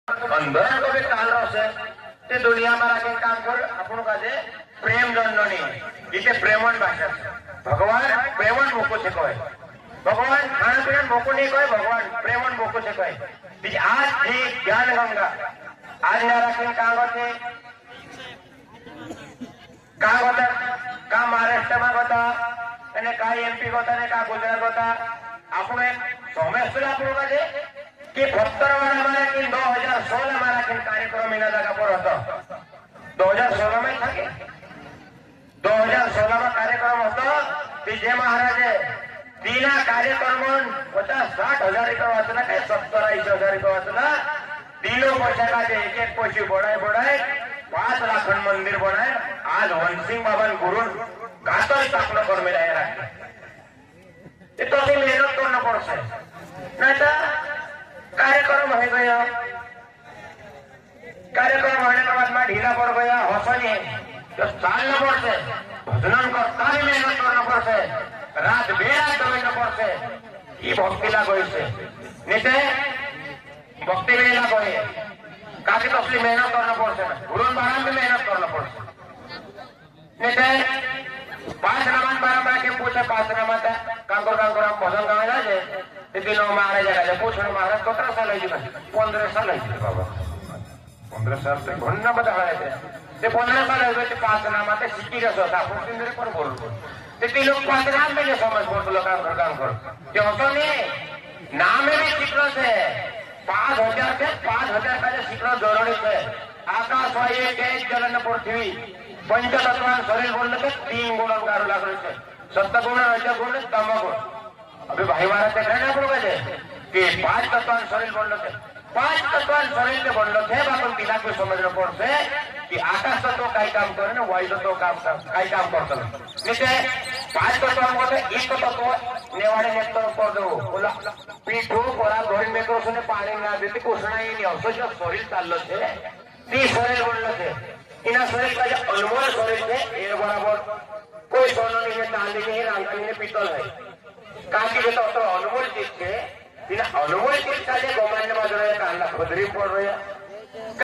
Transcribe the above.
अंधरण को भी काल रसे ते दुनिया मारा के काम कर आपण काजे प्रेम जननी इथे प्रेमन भाषा भगवान प्रेमन मोको छे कहे भगवान खान पीन मोको नहीं कहे भगवान प्रेमन मोको छे कहे आज ही ज्ञान गंगा आज ना राखीन कागते का महाराष्ट्र में होता અને का एमपी होता ने का गुजरात होता આપણે સોમેશ્વર આપણો કાજે कि 72 वाला कि 2016 हमारा कार्यक्रम इन जगह पर होता 2016 में था कि 2016 में कार्यक्रम होता जे महाराजे तीन कार्यक्रम 50-60 हजार रुपये वाचना काय 70-80 हजार रुपये वाचना तीनों पैसा का एक एक पैसे बढ़ाए 5 लाख मंदिर बनाए आज वंशिंग बाबा गुरु गातर स्थापना कर मेरा तो मेहनत करना पड़ता नहीं तो कार्यक्रम हो गया कार्यक्रम होने के बाद में ढीला पड़ गया हौसले तो चालना पड़ते भजन करता भी मेहनत करना पड़ते रात बेरात दौड़ना पड़ते ये भक्ति लागो से नीचे भक्ति में लागो है काफी कसली मेहनत करना पड़ते गुरुन बाराम भी मेहनत करना पड़ते नीचे 5 नमन बारंबार के पूछे 5 नमन कांकोर हम भजन गावे जाए तीनों महाराज जगह पूछो महाराज कतरा साल है 15 साल है बाबा 15 साल से घन्ना बता रहे थे 15 साल है 5 नाम आते सीखी रस होता आपण तिंदरे पर बोलतो ते लोग 5 नाम में समझ बोलतो काम कर ते होतो नहीं नाम में सीखलो से 5000 से 5000 का सीखना जरूरी है आकाश वायु तेज जल पृथ्वी पंचतत्वान शरीर बोलने के 3 गुण गारू लागले छे सत्गुण रजगुण तमगुण अभी भाई महाराज देखा ना आपको कहते कि 5 तत्वान शरीर बोलने के 5 तत्वान शरीर के बोलने थे बापन दिला को समझना पड़ते कि आकाश तत्व काय काम करे ना वायु तत्व काय काम करते नीचे 5 तत्वान को एक तत्व नेवाड़े नेत्र कर दो बोला पीठो कोरा धोरी में करो सुने पानी ना देते कोसना ही नहीं हो जो शरीर चाललो छे ती शरीर बोलने थे इना शरीर का जो अनमोल शरीर है ये बराबर कोई सोना नहीं है चांदी नहीं है रांका नहीं है पीतल है काकी जो तो अनमोल चीज है अनमोल चीज का गवर्नमेंट बाजू रहे कांदा खुदरी पड़ रही है